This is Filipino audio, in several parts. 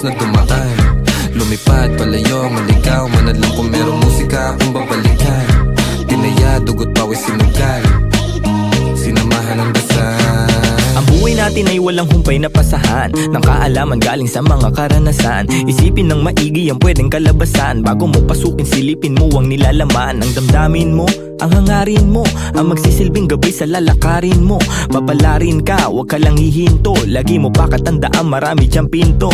na dumaan. Lumipad, palayo, maligaw, manalang kung merong musika akong babalikan. Tinaya, dugot, pawis, sinugal, sinamahan ng dasal. Ang buhay natin ay walang humpay na pasahan ng kaalaman galing sa mga karanasan. Isipin ng maigi ang pwedeng kalabasan. Bago mo pasukin, silipin mo ang nilalaman. Ang damdamin mo, ang hangarin mo, ang magsisilbing gabay sa lalakarin mo. Papalarin ka, wag ka lang hihinto. Lagi mo pa katandaan, marami diyang pinto.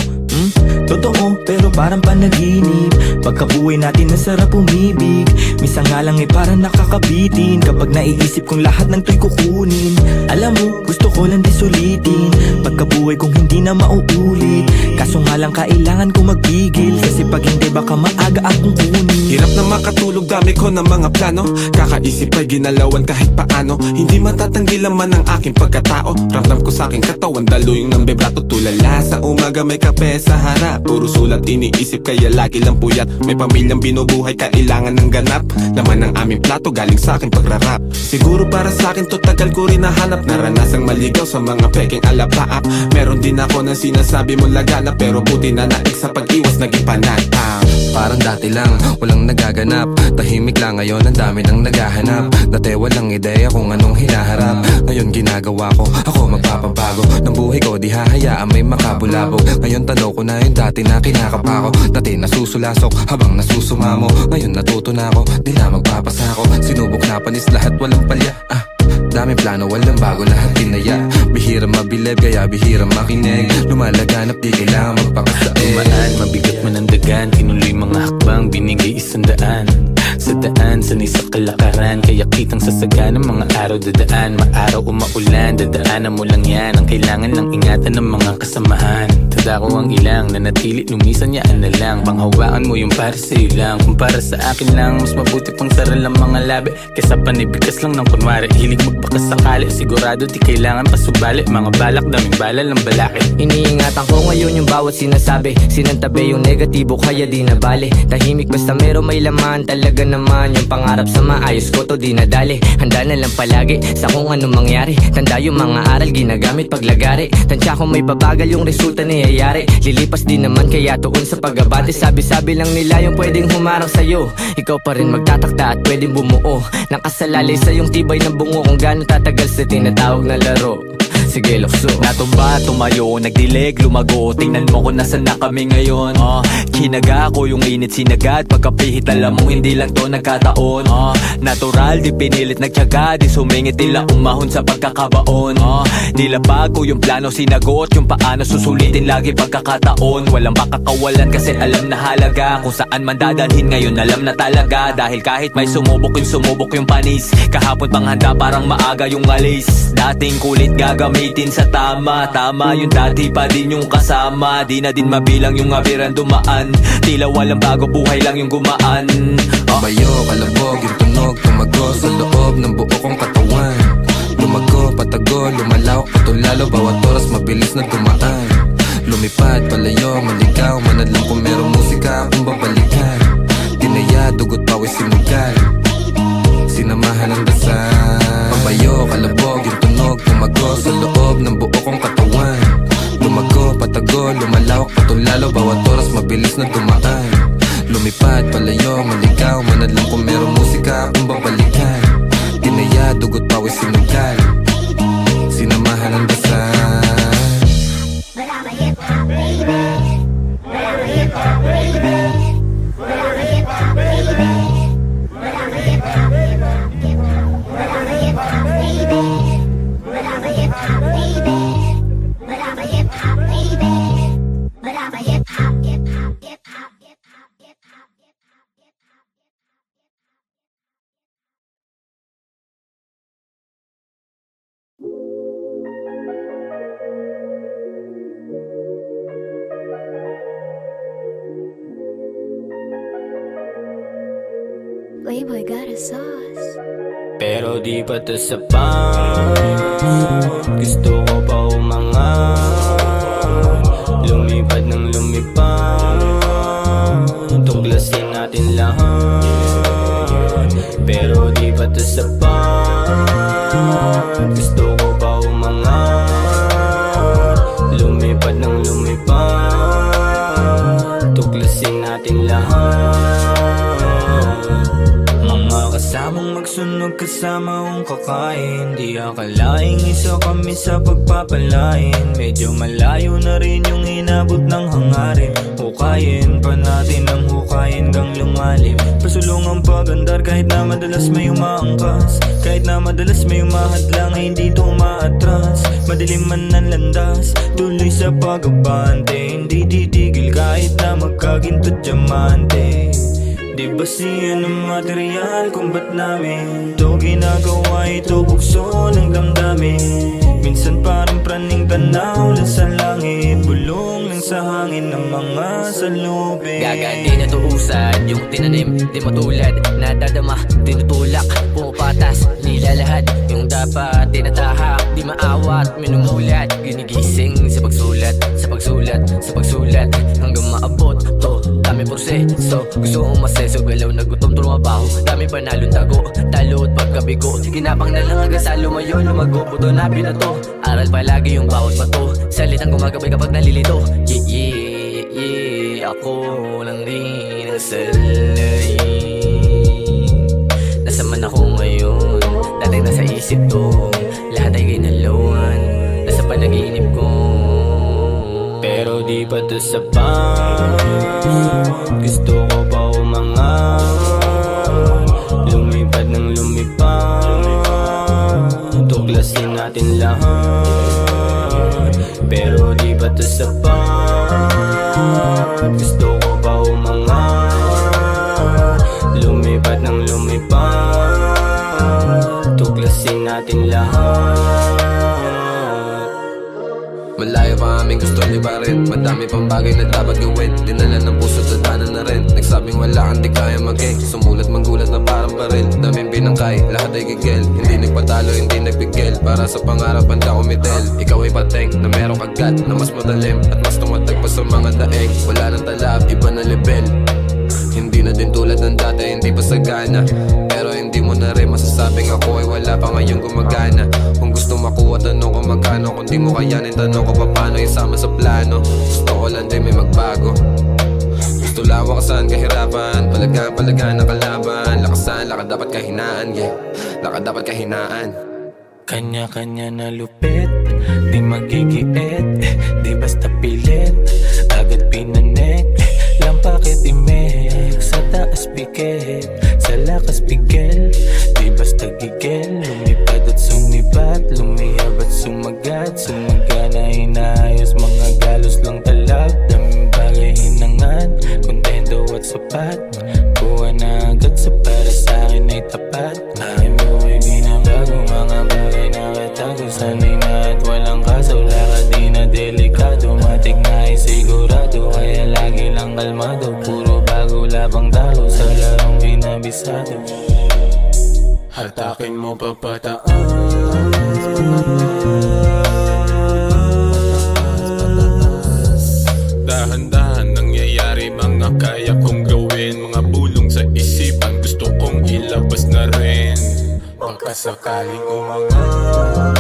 Totoo, pero parang panaginip. Pagkabuhay natin nasarap umibig. Minsan nga lang parang nakakabitin kapag naiisip kong lahat ng to'y kukunin. Alam mo, gusto ko lang di sulitin pagkabuhay kong hindi na mauulit. Kaso nga lang kailangan ko magpigil, kasi pag hindi baka maaga akong kunin. Hirap na makatulog, dami ko ng mga plano. Kakaisip ay ginalawan kahit paano. Hindi matatanggi laman ang aking pagkatao. Ramdam ko sa aking katawan, daluyong ng vibrato. Tulala sa umaga, may kape sa harap. Puro sulat iniisip, kaya lagi lang puyat. May pamilyang binubuhay, kailangan ng ganap. Laman ng aming plato, galing sa aking pagrarap. Siguro para sa akin to, tagal ko rin nahanap. Naranasang maligaw sa mga peking alapaap. Meron din ako ng sinasabi mong lagana, pero buti na naig sa pag-iwas naging panatang. Parang dati lang, walang nagaganap. Tahimik lang, ngayon ang dami nang naghahanap. Dati walang ideya kung anong hinaharap. Ngayon ginagawa ko, ako magpapabago ng buhay ko, di hahayaan may makabulabog. Ngayon tanaw ko na yung dati na kinakapa ko. Dati nasusulasok habang nasusumamo. Ngayon natuto na ako, di na magpapasako. Sinubok na panis lahat, walang palya. Dami plano, walang bago, lahat tinaya. Bihira mabilib, kaya bihira makinig. Lumalaganap, di kailangan magpakasain. Tumaan, mabigat man ang dagan. Tinuloy mga hakbang, binigay 100. Sa daan, sanay sa kalakaran. Kaya kitang sasagan ng mga araw dadaan. Maaraw o maulan, dadaanan mo lang yan. Ang kailangan lang ingatan ng mga kasamahan. Tadako ang ilang, nanatili, lumisan yaan na lang. Panghawakan mo yung para sa'yo lang. Kung para sa akin lang, mas mabuti pang saral ang mga labi kesa panibigas lang ng kunwari. Hilig magbakas sakali, sigurado di kailangan pasubali. Mga balak, daming bala lang balakit. Iniingatan ko ngayon yung bawat sinasabi. Sinantabi yung negatibo, kaya di na bale. Tahimik basta meron may laman. Talaga naman yung pangarap sa maayos ko to di nadali. Handa na lang palagi sa kung anong mangyari. Tanda yung mga aral ginagamit paglagari. Tansya kung may pabagal yung resulta niyayari. Lilipas din naman kaya tuon sa pag-abate. Sabi-sabi lang nila yung pwedeng humarang sa'yo. Ikaw pa rin magtatakta at pwedeng bumuo. Nakasalalay sa yung tibay ng bungo. Kung gaano tatagal sa tinatawag na laro. Sige, lukso. Natumba, tumayo, nagdilig, lumago. Tingnan mo kung nasan na kami ngayon. Kinaga ko yung init sinagad. Pagkapihit alam mo hindi lang to nagkataon. Natural, di pinilit nagtyaga. Di sumingit nila umahon sa pagkakabaon. Nilapag ko yung plano sinagot. Yung paano susulitin lagi pagkakataon. Walang makakawalan kasi alam na halaga. Kung saan man dadalhin ngayon alam na talaga. Dahil kahit may sumubok yung panis. Kahapon pang handa parang maaga yung alis. Dating kulit gagamitin sa tama. Tama yung dati pa din yung kasama. Di na din mabilang yung abiran dumaan. Tila walang bago, buhay lang yung gumaan. Bayo, kalabog, yung tunog, tumago sa loob ng buo kong katawan. Lumago, patago, lumalawak, patulalo. Bawat oras mabilis na tumaan. Lumipad, palayo, maligaw, manalang kung merong musika akong babalikan. Tinaya, dugot, pawis, sinugal, sinamahan ng dasal. Pabayo, kalabog, yung tunog, tumago sa loob ng buo kong katawan. Lumago, patago, lumalawak, patulalo. Bawat oras mabilis na tumaan. Lumipad, palayo, maligaw, manalang kung merong musika akong babalikan. Tinaya, dugot, pawis, sinugal, sinamahan ng dasal. But I'm a hip-hop baby. But I'm a hip-hop baby. But I'm a hip-hop baby. But I'm a hip-hop baby. But I'm a hip-hop baby. But I'm a hip-hop baby. But I'm a hip-hop baby. But I'm a hip-hop, hip-hop, hip-hop, hip-hop, hip-hop, hip-hop, hip-hop. Playboy got a sauce. Pero di pa to sapat. Gusto ko pa umangat. Lumipad ng lumipad. Tuklasin natin lahat. Pero di pa to sapat. Gusto ko pa umangat. Lumipad ng lumipad. Makasamang magsunog kasama kong kakain. Di akalaing isa kami sa pagpapalain. Medyo malayo na rin yung inabot ng hangarin. Hukayin pa natin ang hukayin gang lumalim. Pasulungang pagandar kahit na madalas may umaangkas. Kahit na madalas may umahadlang ay hindi ito umaatras. Madilim man ang landas, tuloy sa pag-abante. Hindi titigil kahit na magkaginto diamante. Di ba siya ng material kung ba't namin ito ginagawa, ito bukso ng damdamin. Minsan parang praning tanaw lang sa langit, bulong lang sa hangin ng mga salubin. Gaga di natuusad, yung tinanim di matulad. Nadadama, tinutulak, pumapatas, nilalahad. Yung dapat tinatahak, di maawat, minumulat. Ginigising sa pagsulat, sa pagsulat, sa pagsulat. Hanggang maabot to, dami proseso. Gusto kong maseso, galaw na gutom, trumabaho. Dami panalong tago, talo at pagkabigo. Ginapang na lang hanggang sa lumayo, lumago. Puto na binato, aral palagi yung bawat bato. Salitang gumagabay kapag nalilito. Yeah, yeah, yeah, ako lang din ang salayin. Nasa man ako ngayon, dating nasa isip to. Lahat ay ginalawan, nasa panaginip ko. Pero di pa to sapat, gusto ko pa umangat. Lumipad ng lumipad, tuklasin natin lahat. Pero di pa to sapat, gusto ko pa umangat. Lumipad ng lumipad, tuklasin natin lahat. Malayo pa aming gusto libarin, madami pang bagay na dapat gawin. Dinala ng puso at danan na rin. Nagsabing wala kang di kaya mag-cake. Sumulat manggulat na parang baril. Daming binangkay, lahat ay gigil. Hindi nagpatalo, hindi nagpigil. Para sa pangarap handa kumitel. Ikaw ay pateng na merong kagat na mas madalim at mas tumatag pa sa mga daeng. Wala nang talab, iba na level. Hindi na din tulad ng dati, hindi pa sagana. Pero hindi mo na rin masasabing ako ay wala pa ngayon gumagana. Kung gusto makuha, tanong ko magkano. Kung di mo kayanin, tanong ko paano isama sa plano. Gusto ko lang din may magbago. Gusto lawakasan, kahirapan. Palagaan ng kalaban. Lakasan, lakad dapat kahinaan, yeah. Lakad dapat kahinaan. Kanya-kanya na lupit, di magigiit, di basta pilit. Agad pinanek, lampakit imek. Sa taas pikit, sa lakas bigel. Di basta gigel, lumipad at sumibat. Lumiyab at sumagat, sumagana inaayos. Mga galos lang talag, daming bagay hinangan. Kontento at sapat, buwan na agad sa para sa akin ay tapat. Aking buhay binabago, mga bagay na katago. Sanay na at walang kaso, lakad di na delikado. Matik na ay sigurado, kaya lagi lang kalmado. Puro bago labang talo, sa larong binabisado. Hatakin mo pa pataas, dahan-dahan nangyayari mga kaya kong gawin. Mga bulong sa isipan gusto kong ilabas na rin. Pagkasakaling umangat,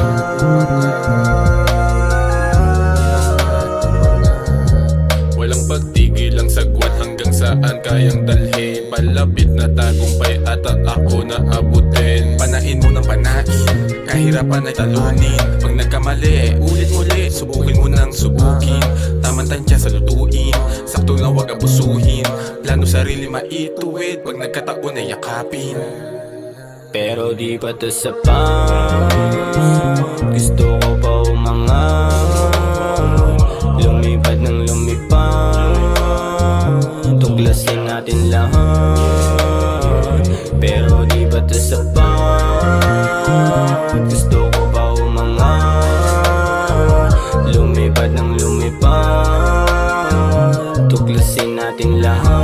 walang pagtigil ang sagwan hanggang saan kayang dalhin. Palapit na tagumpay at ako na abutin. Panain mo ng panain, kahirapan ay talunin. Pag nagkamali, ulit muli, subukin mo nang subukin. Tamang tansya sa lutuin, sakto lang wag abusuhin. Plano sarili maituwid, pag nagkataon ay yakapin. pero di pa to sapat. Gusto ko pa umangat, lumipad ng lumipad. Tuklasin natin lahat, pero di pa to sapat. Gusto ko pa umangat, lumipad ng lumipad. Tuklasin natin lahat.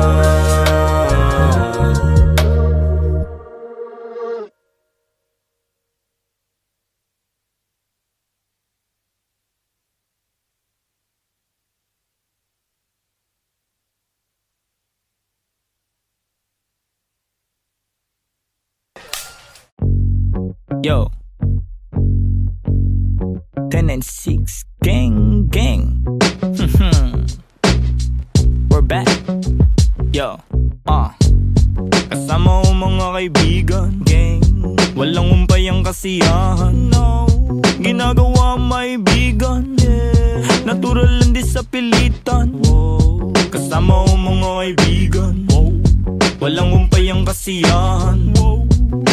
Yo, 10 and 6 gang gang. We're back. Yo, Kasama ko mga kaibigan, gang. Walang umpay ang kasiyahan, no. Ginagawa maibigan, yeah. Natural lang di sa pilitan, wow. Kasama ko mga kaibigan, wow. Walang umpay ang kasiyahan, wow.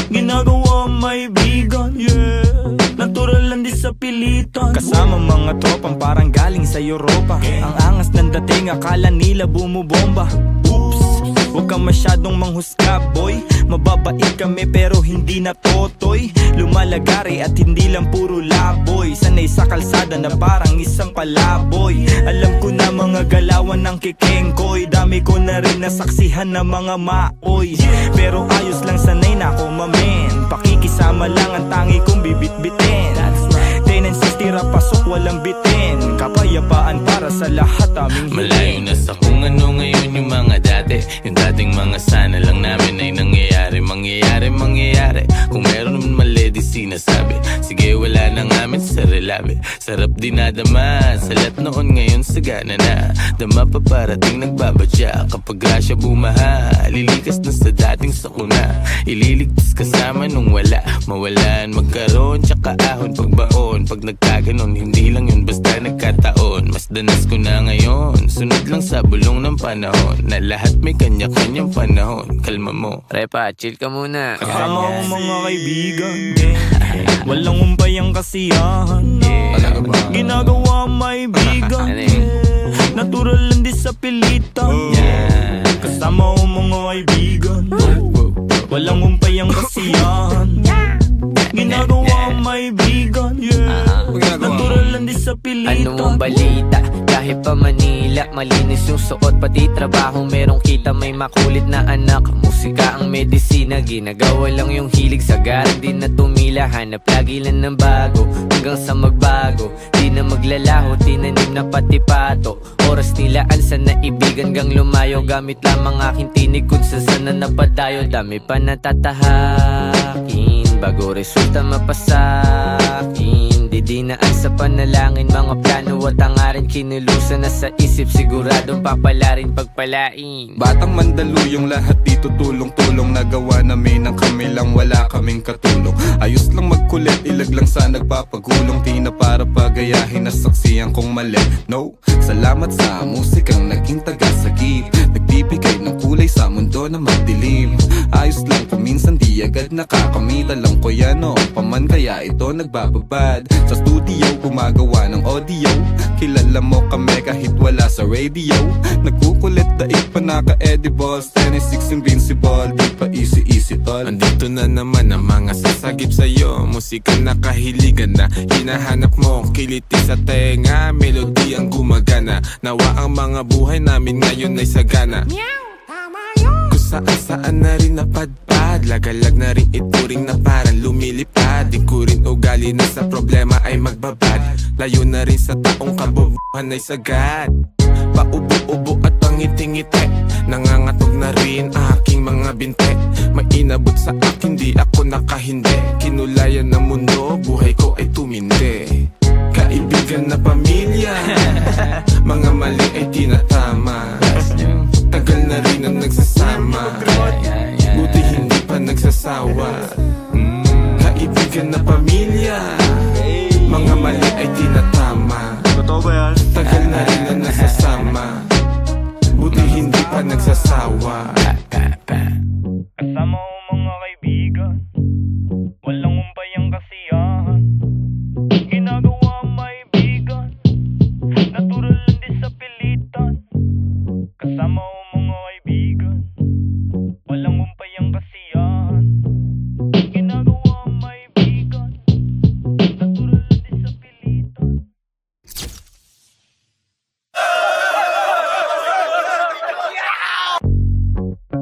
Ginagawa maibigan, yeah. Natural lang di sa pilitan. Kasama mga tropang parang galing sa Europa, ang angas ng dating akala nila bumubomba. Oops, huwag kang masyadong manghusga, boy. Mababait kami pero hindi na totoy. Lumalagari at hindi lang puro laboy. Sanay sa kalsada na parang isang palaboy. Alam ko na mga galawan ng kikengkoy. Dami ko na rin nasaksihan na mga maoy. Pero ayos lang, sanay na ako mamen. Pakikisama lang ang tangi kong bibit-bitin. 10 and 6 tira pasok walang bitin. Kapayapaan para sa lahat aming hiling. Malayo na sa kung ano ngayon yung mga dati. Yung dating mga sana lang namin ay nangyayari. Mangyayari kung meron naman mali di sinasabi. Sige wala na ngamin sa relabe. Sarap dinadama sa lahat noon ngayon sagana na. Dama pa parating nagbabadya. Kapag grasya bumaha lilikas na sa dating sakuna. Ililigtas kasama nung wala. Mawalan magkaroon tsaka ahon pagbaon. Pag nagkaganon hindi lang yun basta nagkataon. Mas danas ko na ngayon. Sunod lang sa bulong ng panahon. Na lahat may kanya-kanyang panahon. Kalma mo Repa, chill ka muna. Kasama ko mga kaibigan, walang umpay ang kasiyahan, ginagawa maibigan, natural lang di sa pilitan. Kasama ko mga kaibigan, walang umpay ang kasiyahan, ginagawa maibigan, natural lang di sa pilitan. Ano mong balita? Kahit pa Manila, malinis yung suot pati trabaho, merong kita, may makulit na anak. Musika ang medisina, ginagawa lang yung hilig. Sagaran din na tumila, hanap lagi lang ng bago. Hanggang sa magbago, di na maglalaho, tinanim na pati pato. Oras nilaan sa naibigan gang lumayo. Gamit lamang aking tinig kung saan na napadayo. Dami pa natatahakin bago resulta mapasakin. Didinaan sa panalangin, mga plano at hangarin. Kinulusan na sa isip, siguradong papalarin pagpalain. Batang Mandaluyong lahat dito tulong-tulong. Nagawa namin ang kami lang, wala kaming katulong. Ayos lang magkulit, ilag lang sa nagpapagulong. Di na para pagayahin na saksiyan kong mali. No, salamat sa musikang naging tagasagip. Nagbibigay ng kulay sa mundo na madilim. Ayos lang kung minsan di agad nakakamit. Alam ko yan o paman kaya ito nagbababad. Sa studio gumagawa ng audio. Kilala mo kami kahit wala sa radio. Nagkukulit daig pa naka-edibles. 10-6 invincible, di pa easy tol. Andito na naman ang mga sasagip sa'yo. Musika na kahiligan na hinahanap mo. Kiliti sa tenga, melody ang gumagana. Nawa ang mga buhay namin ngayon ay sagana. Kung saan-saan na rin napadpad. Lagalag na rin ituring na parang lumilipad. Di ko rin ugali na sa problema ay magbabad. Layo na rin sa taong kabobohan ay sagad. Paubo-ubo at pangiti-ngiti. Nangangatog na rin aking mga binte. May inabot sa akin di ako nakahindi. Kinulayan ng mundo, buhay ko ay tumindi. Kaibigan na pamilya, mga mali ay tinatama. Tagal na rin ang nagsasama, buti hindi pa nagsasawa. Kaibigan na pamilya, mga mali ay tinatama. Tagal na rin ang nagsasama, buti hindi pa nagsasawa. Kasama ko mga kaibigan, walang umpay ang kasiyahan, ginagawa maibigan, natural lang di sa pilitan. Kasama ko mga kaibigan, walang umpay ang kasiyahan, ginagawa maibigan, natural lang di sa pilitan.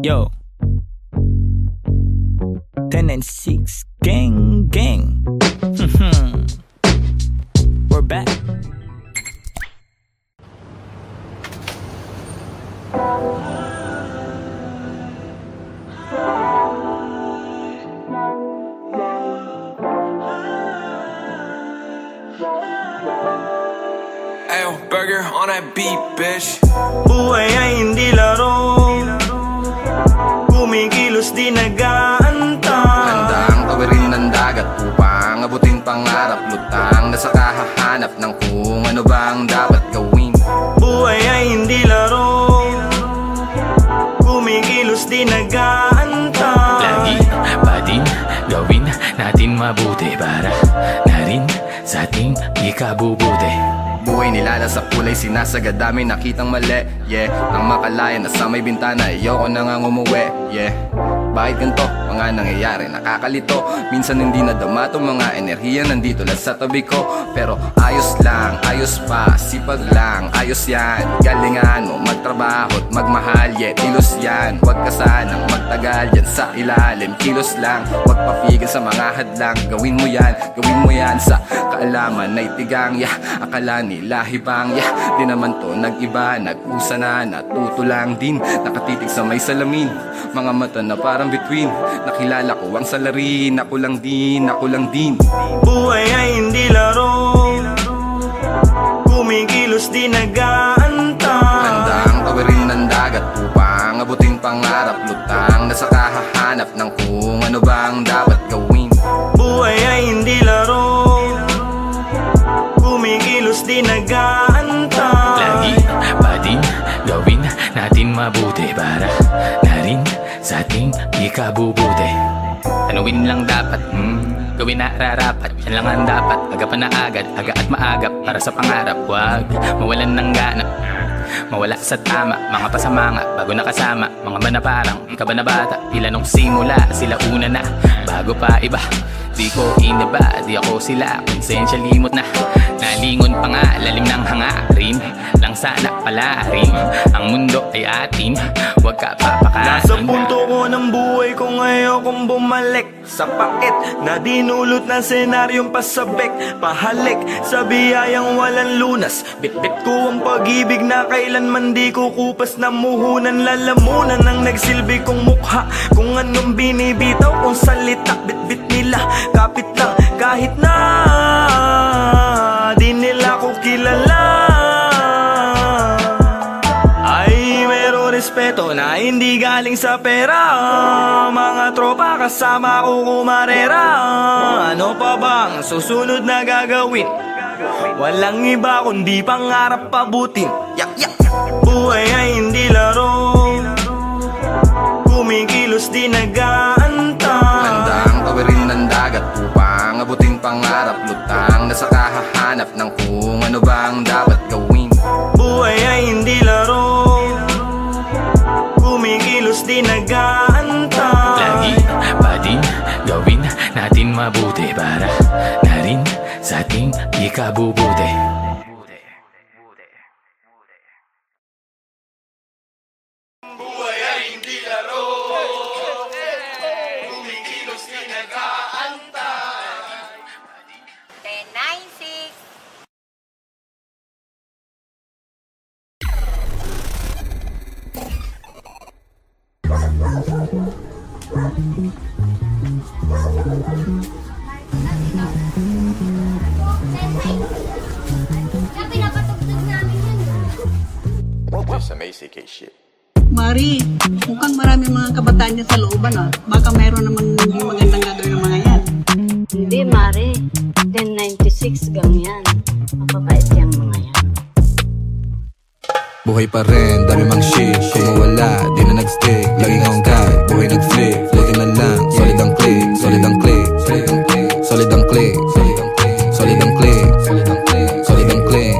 Yo, 10 and 6 gang gang. We're back. Ayo, burger on that beat, bitch. Buhay ay hindi laro. kumikilos di nag-aantay. Handang tawirin ng dagat upang abutin pangarap. Lutang na sa kahahanap ng kung ano bang dapat gawin. Buhay ay hindi laro, kumikilos di nag-aantay. Lagi pa din gawin natin mabuti para na rin sa ating ikabubuti. Buhay nilala sa kulay, sinasagad dami nakitang mali. Yeah, nang makalaya na sa may bintana, ayoko na nga umuwi. Yeah, bakit ganito? Mga nangyayari, nakakalito. Minsan hindi nadama tong mga enerhiya nandito lang sa tabi ko. Pero ayos lang, ayos pa, sipag lang, ayos yan. Galingan mo, magtrabaho't magmahal, yeah, kilos yan. Huwag ka sanang magtagal yan sa ilalim, kilos lang. Huwag papigil sa mga hadlang, gawin mo yan sa kaalaman na itigang, yeah. Akala nila hibang, yeah, di naman to nag-iba, nag-usa na, natuto lang din. Nakatitig sa may salamin, mga mata na parang between. Nakilala ko ang salarin, ako lang din. Buhay ay hindi laro, kumikilos di nag-aantay. Handang tawirin ng dagat upang abutin pangarap. Lutang na sa kahahanap ng kung ano bang dapat gawin. Buhay ay hindi laro, kumikilos di nag-aantay. Lagi pa din gawin natin mabuti para na rin sa ating ikabubuti. Tanuin lang dapat, gawin na rarapat. Yan lang ang dapat, aga pa na agad, aga at maagap. Para sa pangarap, wag mawalan ng ganap. Mawala sa tama, mga pasamanga, bago nakasama. Mga manaparang, ika ba na bata? Tila nung simula, sila una na, bago pa iba. Di ko iniba, di ako sila, konsensya limot na. Nalingon pa nga, lalim ng hangarin. Lang sana palarin, ang mundo ay atin, huwag ka papakain. Nasa punto ko ng buhay kung ayokong bumalik sa pakit na dinulot ng senaryong pasabik. Pahalik sa biyayang walang lunas, bitbit ko ang pag-ibig na kailanman di ko kupas na muhunan. Lalamunan ng nagsilbi kong mukha, kung anong binibitaw kong salita. Bitbit nila, kapit lang kahit na di nila ko kilala. Ay meron respeto na hindi galing sa pera. Mga tropa kasama ko kumarera. Ano pa bang susunod na gagawin? Walang iba kundi pangarap pabutin. Buhay ay hindi laro, kumikilos di nag-aantay. Handang tawirin ng dagat upang abutin pangarap. Lutang na sa kahahanap ng kung ano bang dapat gawin. Buhay ay hindi laro, kumikilos di nag-aantay. Lagi pa din gawin natin mabuti para na rin sa ating ikabubuti. Buhay ay hindi laro, kumikilos di nag-aantay. 10-9-6. Pinapatugtog namin yun. Just some ACK shit. Mari, mukhang marami mga kabataan dyan sa looban ah. Baka mayroon namang hindi magandang gagawin ng mga yan. Hindi, Mare. 10-96 gang yan. Mapapait yung mga yan. Buhay pa rin, dami mang shit. Kung mawala, di na nag-stick. Laging hanggang, buhay nag-flip. Floating na lang, solid ang click. Solid ang click, solid ang click. Solid ang click, solid ang click. Solid ang click, solid ang click. Solid ang click.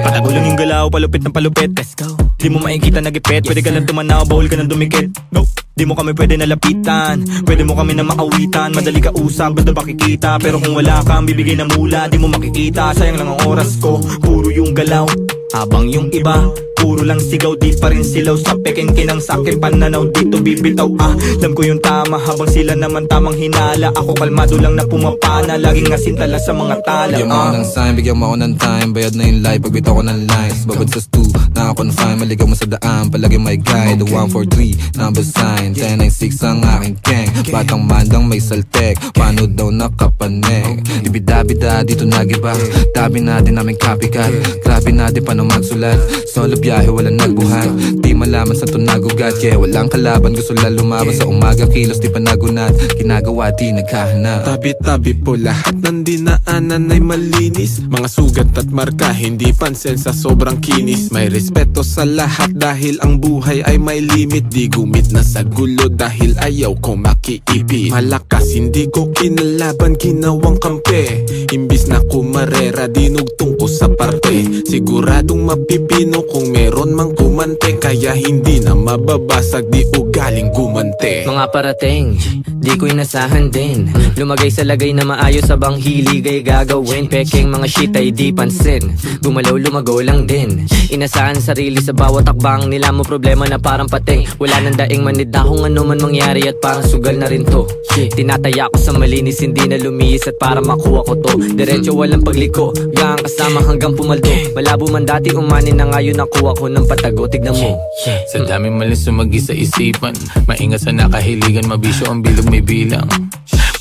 Patagulang yung galaw, palupit ng palupit. Let's go. Di mo makikita nagipit, pwede ka lang tumanaw, bawal ka nang dumikit. No, di mo kami pwede nalapitan, pwede mo kami na maawitan. Madali ka usap, basta makikita, pero kung wala kang bibigay na mula, di mo makikita. Sayang lang ang oras ko, puro yung galaw, habang yung iba puro lang sigaw, di pa rin silaw. Sa peking kinang sakin pananaw, dito bibitaw. Alam ko yung tama, habang sila naman tamang hinala. Ako kalmado lang na pumapana, laging asintala sa mga tala. Bigyan mo ako ng sign, bigyan mo ako ng time. Bayad na yung life, pagbitaw ko ng lines. Babad sa stu, nakakonfine, maligaw mo sa daan. Palagi may guide, the 143, number sign 1096 ang aking gang. Batang mandang may saltek, paano daw nakapanek. Ibida-bida, dito nagiba. Tabi natin aming copycat, grabe natin paano magsulat. Solo biyahe, walang nagbuhat. Di di malaman sa tunagugat. Yeah, walang kalaban, gusto lang lumaban sa umaga. Kilos di panagunat, ginagawa di naghahanap. Tabi-tabi po lahat ng dinaanan ay malinis. Mga sugat at marka, hindi pansin sa sobrang kinis. May respeto sa lahat dahil ang buhay ay may limit. Di gumit na sa gulo dahil ayaw ko makiipit. Malakas hindi ko kinalaban, ginawang kampe. Imbis na kumarera, dinugtong ko sa parte. Siguradong mapipino kung meron mang kumante. Kaya hindi na mababasag, di ugaling gumante. Mga parating, di ko inasahan din. Lumagay sa lagay na maayos sa bang hilig ay gagawin. Pekeng mga shit ay di pansin, gumalaw lumago lang din. Inasahan sarili sa bawat takbang nila mo, problema na parang pating. Wala nang daing manid na kung ano man mangyari at parang sugal na rin to. Tinataya ko sa malinis, hindi na lumihis at para makuha ko to. Diretso walang pagliko, gang kasama hanggang pumaldo. Malabo man dati umanin na ngayon nakuha ko ng patago, tignan mo. Sa daming malis sumagi sa isipan, maingat sa nakahiligan, mabisyo ang bilog may bilang.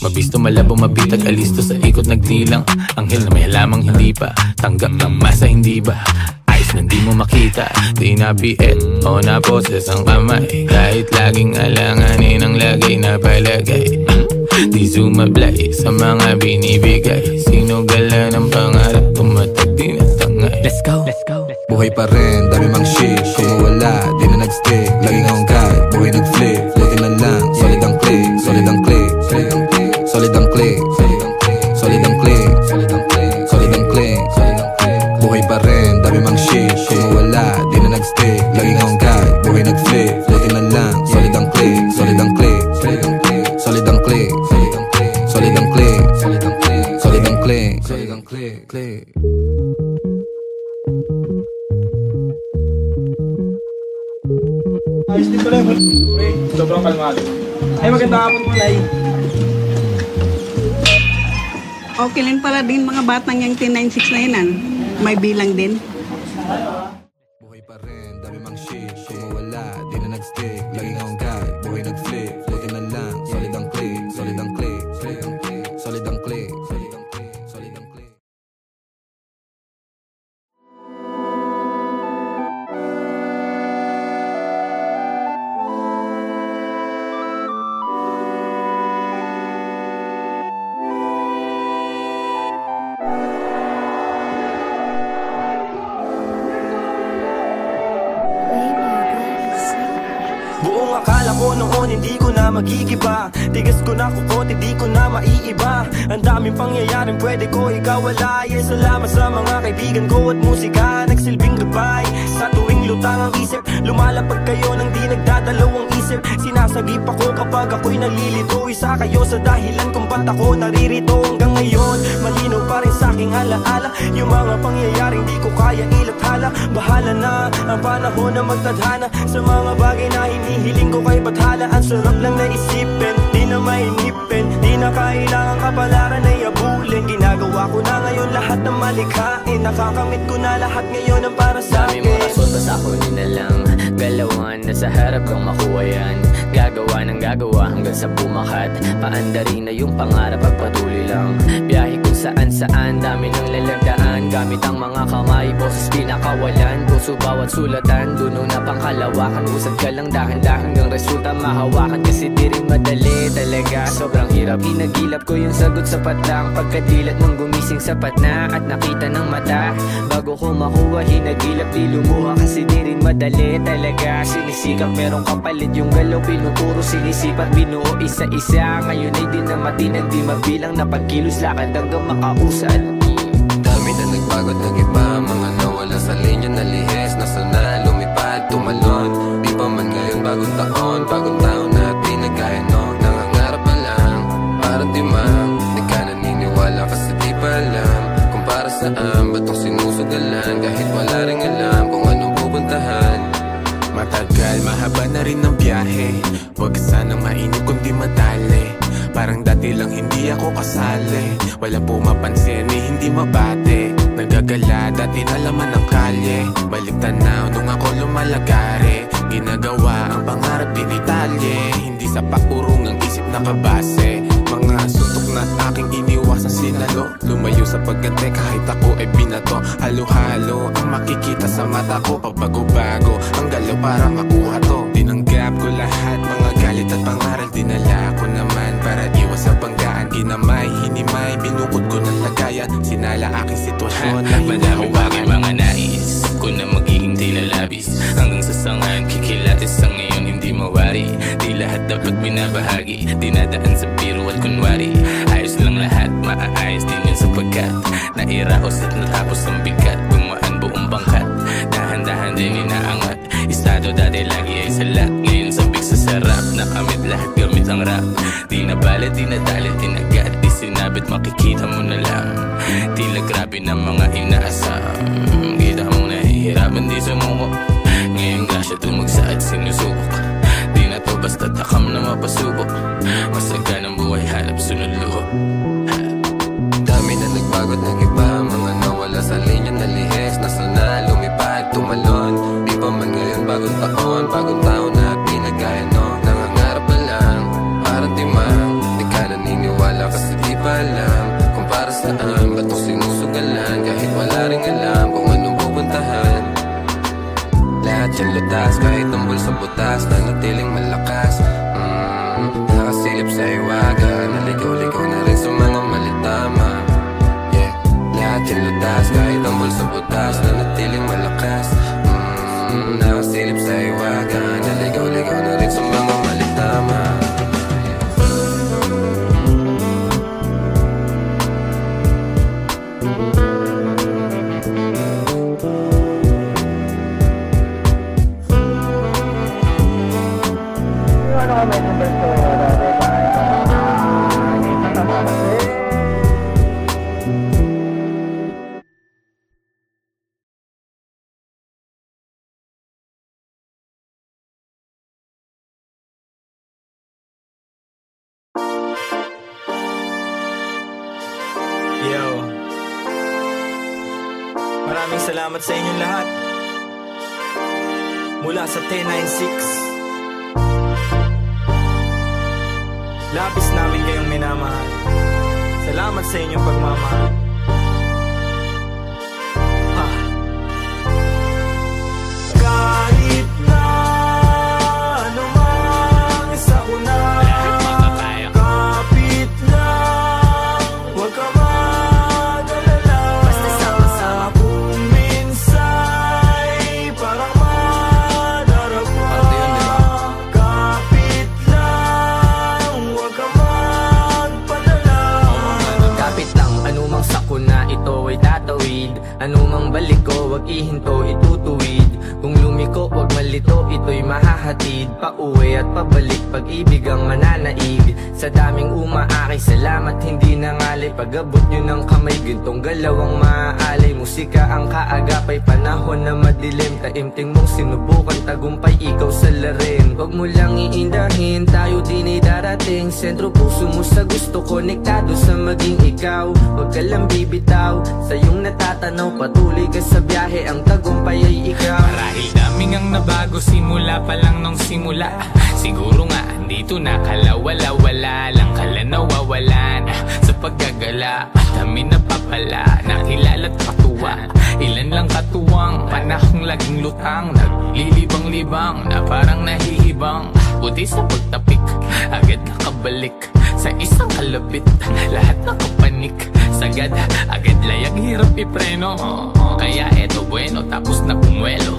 Mabisto malabo mabitag, alisto sa ikot nagdilang. Anghel na may halamang hindi pa, tanggap ng masa hindi ba? Ayos na di mo makita, di na biet o na poses ang kamay. Kahit laging alanganin ang lagay na palagay. Di sumablay sa mga binibigay. Sinugala ng pangarap, tumatag din at tangay. Let's go, let's go. Buhay pa rin, dami mang shit. Kung mawala, di na nagstick. Laging hanggang, buhay nag-flip. Buti na lang, solid ang click. Solid ang click, solid ang click. Solid ang click, solid ang click. Buhay pa rin, dami mang shit. Kung mawala, di na nagstick. Laging hanggang, buhay nag-flip. Buti na lang, solid ang click. Solid ang click, solid ang click. Solid ang click, solid ang click. Solid ang click. Ayos din pala yung sobrang kalmado. Ay, magandang hapon po, Nay. Okay lang pala din mga batang yung 1096 na yun. May bilang din. Buhay pa rin, dami mang shit. Kung mawala, di na nagstick. Laging hanggang, buhay nag-flip. Buti na lang, solid ang click. Solid ang click, solid ang click. Solid ang click, solid ang click. Solid ang click. Buong akala ko noon hindi ko na magigiba. Tigas ko na kukot, hindi ko na maiiba. Ang daming pangyayaring pwede ko ikawala. Yes, salamat sa mga kaibigan ko at musika. Nagsilbing gabay sa tuwing lutang ang isip. Lumalapag kayo nang di nagdadalawang isip. Sinasagip ako kapag ako'y nalilito. Isa kayo sa dahilan kung ba't ako naririto hanggang ngayon. Malinaw pa rin sa aking alaala yung mga pangyayaring di ko kaya ilathala. Bahala na ang panahon na magtadhana sa mga bagay na hinihiling ko kay bathala. Ang sarap lang na isipin, di na mainipin. Di na kailangan kapalaran ay abulin. Ginagawa ko na ngayon lahat ng malikhain. Nakakamit ko na lahat ngayon ang para sa akin. Dami mga sotas ako na lang galawan na sa harap kang makuha yan. Gagawa ng gagawa hanggang sa bumakat. Paandarin na yung pangarap, pagpatuloy lang. Biyahe kung saan saan, dami ng lalagdaan. Gamit ang mga kamay, boses pinakawalan. Puso bawat sulatan, duno na pangkalawakan. Usad ka lang dahan-dahan hanggang resulta mahawakan. Kasi di rin madali talaga, sobrang hirap. Inagilap ko yung sagot sapat lang. Pagkadilat ng gumising sapat na at nakita ng mata. Bago ko makuha, hinagilap di lumuha. Kasi di rin madali talaga. Sinisikap merong kapalit yung galaw. Pinuturo sinisipat binuo isa-isa. Ngayon ay di na matinag di mabilang. Na pagkilos lakad hanggang makausad. Dami na nagbago at nag-iba. Mga nawala sa linya na lihis. Nasa na lumipad, tumalon. Di pa man ngayon bagong taon na pinagaya noon. Nangangarap pa lang para di man. Di ka naniniwala kasi di pa alam kung para saan ba itong sinusugalan. Kahit wala rin alam kung anong pupuntahan. Matagal, mahaba na rin ang biyahe. Huwag sanang mainip kundi madali. Parang dati lang hindi ako kasali. Walang pumapansin, hindi mabate. Nagagala, dati na laman ng kalye. Balik tanaw nung ako lumalagari. Ginagawa ang pangarap dinitalye. Hindi Isa pa urong ang isip nakabase. Mga suntok na aking iniwasan sinalo. Lumayo sa pagganti kahit ako ay binato. Halo-halo ang makikita sa mata ko. Pabago-bago ang galaw para makuha to. Tinanggap ko lahat, mga galit at pangaral. Dinala ko naman para iwas sa banggaan. Ginamay, hinimay, binukod ko ng lagayan. Sinala aking sitwasyon na madami bagay mga nais ko na magiging tilalabis. Hanggang sa sangan, kikilatis sa ngayon hindi mawari. Di lahat dapat binabahagi, dinadaan sa biro at kunwari. Ayos lang lahat, maaayos din yun sapagkat nairaos at natapos ang bigat. Gumaan buong bangkat, dahan-dahan din inaangat. Estado dati lagi ay salat, ngayon sabik sa sarap. Nakamit lahat gamit ang rap. Di na balat, di na dalit, di na gat. Di sinabit, makikita mo na lang. Tila grabe na mga inaasam. Kita mo nahihirapan, di sumuko. Ngayon gasya tumagsa at sinusubok. Di na to basta takam na mapasubok. Masagan ang buhay, hanap sunod luho. Dami na nagbago at nag-iba. Mga nawala sa linya na lihis. Nasa na lumipad, tumalon. Di pa man ngayon bagong taon. Bagong taon na pinagaya no. Nangangarap pa lang, parang timang. Di ka naniniwala kasi di pa alam kung para saan ba't ito sinusugalan. Kahit wala ring alam kung anong pupuntahan. Lahat yan lutas, kahit ang bulsa butas. Nanatiling malakas, nakasilip sa iwaga. Naligaw-ligaw na rin sa mga malitama. Yeah, lahat yan lutas, kahit ang bulsa butas. Nanatiling malakas, nakasilip sa iwaga. Naligaw-ligaw na rin sa mga malitama. Yo, maraming salamat sa inyong lahat. Mula sa 1096, labis namin kayong minamahal. Salamat sa inyong pagmamahal. Kahit na anumang isa ko na, kapit lang, huwag ka mag-alala. Basta sama-sama kung minsa'y parang madarama. Kapit lang, huwag ka magpadala. Kapit lang, anumang sakuna ito ay tatawid. Anumang balik ko, wag ihinto, itutuwid. Kung lumiko, wag malito, ito'y mahahatid. Pauwi at pabalik, pag-ibig ang mananaig. Sa daming umaakay, salamat hindi nangalay. Pag-abot nyo ng kamay, gintong galaw ang maaalay. Musika ang kaagapay, panahon na madilim. Taimting mong sinubukan, tagumpay, ikaw sa larin. Wag mo lang iindahin, tayo din ay darating. Sentro puso mo sa gusto, konektado sa maging ikaw. Wag ka lang bibitaw, sa iyong natatanaw. Patuloy ka sa biyahe, ang tagumpay ay ikaw. Marahil daming ang nabago simula pa lang nung simula. Siguro nga dito na kalawala-wala lang kala nawawalan sa paggagala. Dami na papala, nakilala't katuwa. Ilan lang katuwang, panahong laging lutang. Naglilibang-libang na parang nahihibang. Buti sa pagtapik, agad nakabalik sa isang kalapit. Lahat nakapanik, sagad, agad layag, hirap ipreno. Kaya eto bueno, tapos na pumuelo.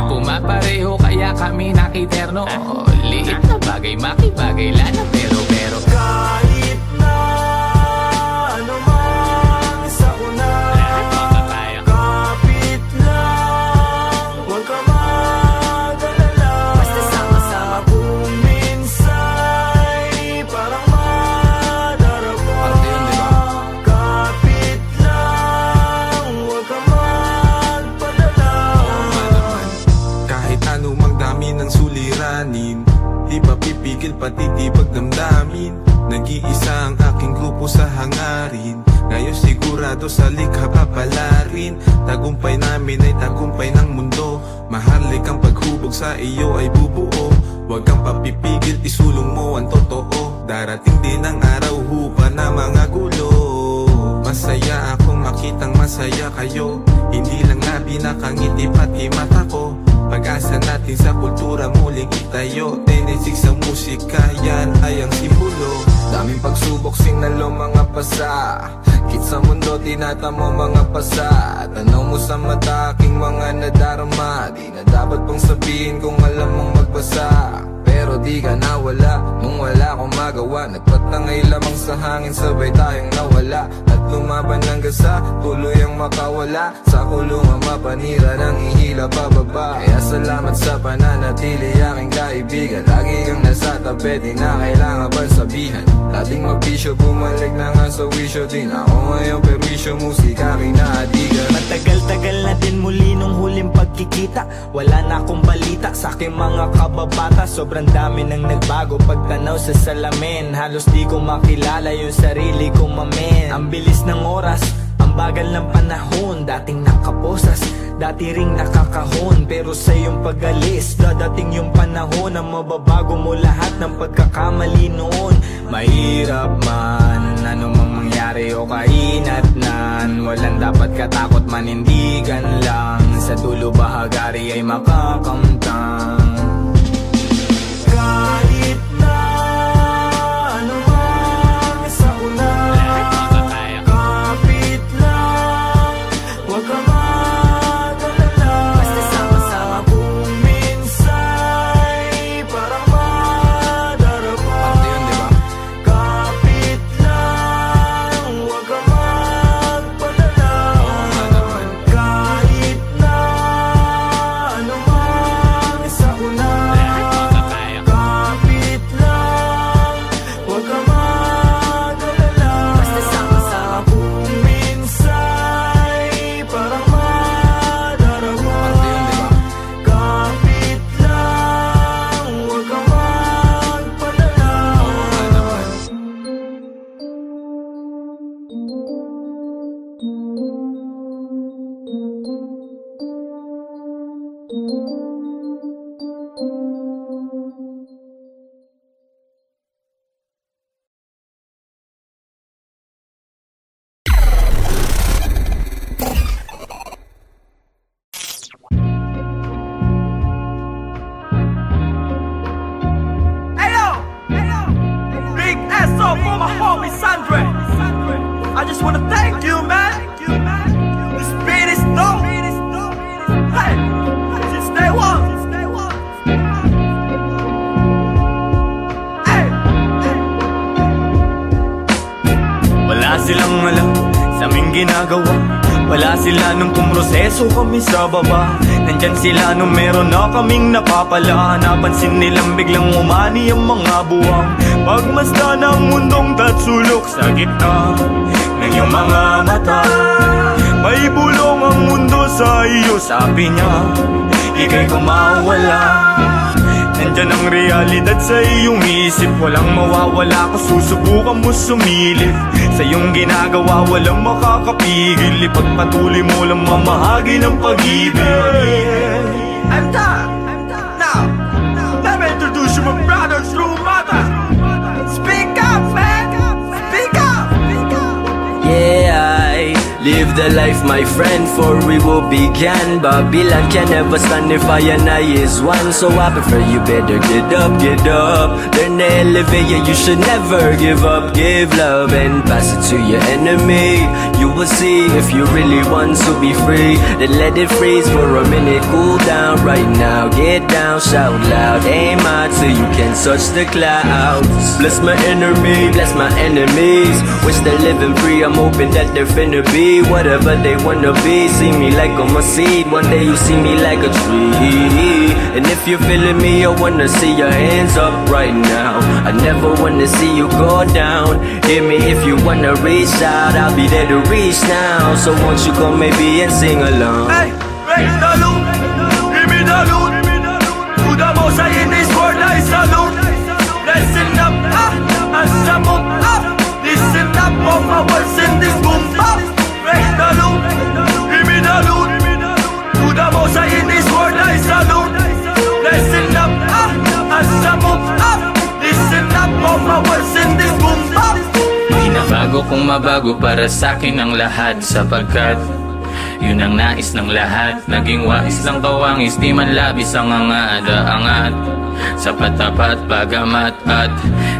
Pumapareho kaya kami nakiterno. Liit na bagay, makibagay, lana pero kahit na anumang isa ko na, kapit lang, huwag ka mag-alala. Basta sama-sama kung minsa'y parang madarama. Kapit lang, huwag ka magpadala. kahit anumang dami ng suliranin. Di ba pipigil patitibag damdamin. Nag-iisa ang aking grupo sa hangarin. Ngayon sigurado sa likha papalarin. Tagumpay namin ay tagumpay ng mundo. Maharlik ang paghubog sa iyo ay bubuo. Huwag kang papipigil, isulong mo darating din ang araw hupa na mga gulo. Masaya akong makitang masaya kayo, hindi lang na pinakangiti pati mata ko. Pag-asa natin sa kultura muling itayo, 10-6 sa musika, yan ay ang simbolo. Daming pagsubok, sinalo mga pasa, kit sa mundo tinatamo mga pasa. Tanaw mo sa mata aking mga nadarama, di na dapat pang sabihin kung alam mong magbasa. Pero di ka nawala, nung wala akong magawa. Nagpatangay lamang sa hangin, sabay tayong nawala. At lumaban hanggang sa tuloy ang makawala. Sa kulungan mapanira nang ihila pababa. Kaya salamat sa pananatili aking kaibigan. Lagi kang nasa tabi, di na kailangan pang sabihan. Dating mabisyo, bumalik na nga sa wisyo. Din ako ngayon perwisyo, musika aking naadigan. Matagal-tagal na din muli nung huling pagkikita. Wala na akong balita sa aking mga kababata. Sobrang dami nang nagbago pagtanaw sa salamin. Halos di ko makilala yung sarili ko, mamen. Ang bilis ng oras, ang bagal ng panahon. Dating nakaposas, dati ring nakakahon. Pero sa iyong pag-alis, dadating yung panahon na mababago mo lahat ng pagkakamali noon. Mahirap man, ano mang mangyari o kainatnan, walang dapat katakot, manindigan lang. Sa dulo bahagari ay makakamtang. Kahit na ano man sa una, kapit lang, huwag ka mag-alala. Basta sama-sama kung minsa'y parang madarama. Kapit lang, huwag ka magpadala. Kahit na ano man sa una, I just wanna thank you, man. This beat is dope. Hey, since day one. Hey. Wala silang alam sa aming ginagawa. Wala sila nung pumroseso kami sa baba. Nandyan sila nung meron na kaming napapala. Napansin nilang biglang umani ang mga buwang. Pagmasdan ng mundong tatsulok sa gitna ng iyong mga mata. May bulong ang mundo sa iyo, sabi niya, ika'y kumawala. Nandyan ang realidad sa iyong isip, walang mawawala kung susubukan mo sumilip. Sa iyong ginagawa walang makakapigil, ipagpatuloy mo lang mamahagi ng pag-ibig. I'm done. Now, let me introduce you my brother, true mother. Speak up, man. Speak up. Yeah, I live the life, my friend, for we will begin. Babylon can never stand if I and I is one. So I prefer you better get up. Learn to elevate, yeah, you should never give up. Give love and pass it to your enemy. You will see if you really want to be free. Then let it freeze for a minute, cool down right now. Get down, shout loud, aim high till you can touch the clouds. Bless my enemy, bless my enemies. Wish they're living free, I'm hoping that they're finna be whatever they wanna be. See me like I'm a seed, one day you see me like a tree. And if you're feeling me, I wanna see your hands up right now. I never wanna see you go down. Hear me if you wanna reach out, I'll be there to reach now. So won't you come maybe and sing along? Hey, raise the loot, give me the loot. To the most high in this world I salute. Listen up, and some up. Listen up, all my words in this boom bap. Raise the loot, give me the loot. To the most high in this world I salute. Listen up, and some up. Listen up, all my words in kong mabago para sa'kin ang lahat, sapagkat yun ang nais ng lahat. Naging wais lang kawangis, di man labis ang angada-angat. Sa patapat, bagamat at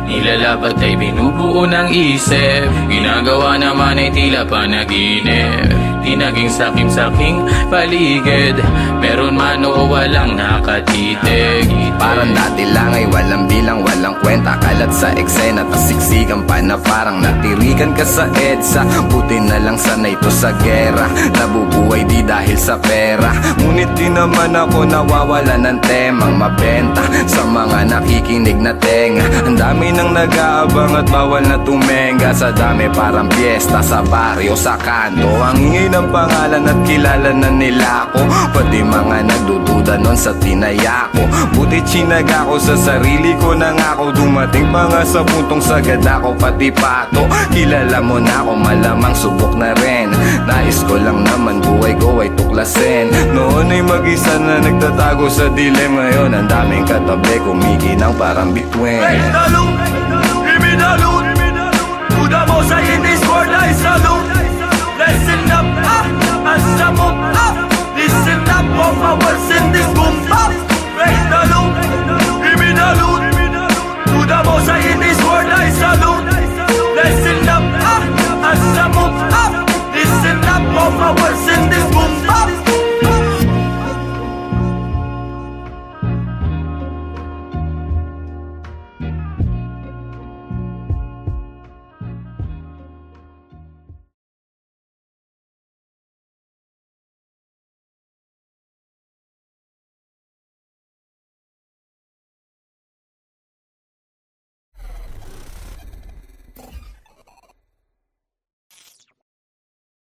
nilalabat ay binubuo ng isip. Ginagawa naman ay tila panaginip. Di naging sakim-saking paligid, meron man o walang nakatitig. Parang dati lang ay walang bilang, walang kwenta. Kalat sa eksena, tasiksikan pa na parang natirikan ka sa EDSA. Buti na lang sanay to sa gera, nabubuhay di dahil sa pera. Ngunit di naman ako nawawala ng temang mabenta sa mga nakikinig na tenga. Ang dami nang nag-aabang at bawal na tumenga. Sa dami parang piyesta sa baryo, sa kanto. Ang ingay ng pangalan at kilala na nila ako, pati mga nagdududa nun sa tinaya ko. Buti chinaga ko sa sarili ko na nga ako. Dumating pa nga sa puntong sagad ako pati pato. Kilala mo na ako, malamang subok na rin. Nais ko lang naman buhay ko ay tuklasin. Noon ay mag-isa na nagtatago sa dilim. Ngayon ang daming katabi, kumikinang parang bituin. Raise the loot, give me the loot. To the most high in this world I salute. Listen up, and some up. Listen up, all my words in this boom bap. Raise the loot, give me the loot. To the most high in this world I salute. Listen up, and some up. Listen up, all my words in this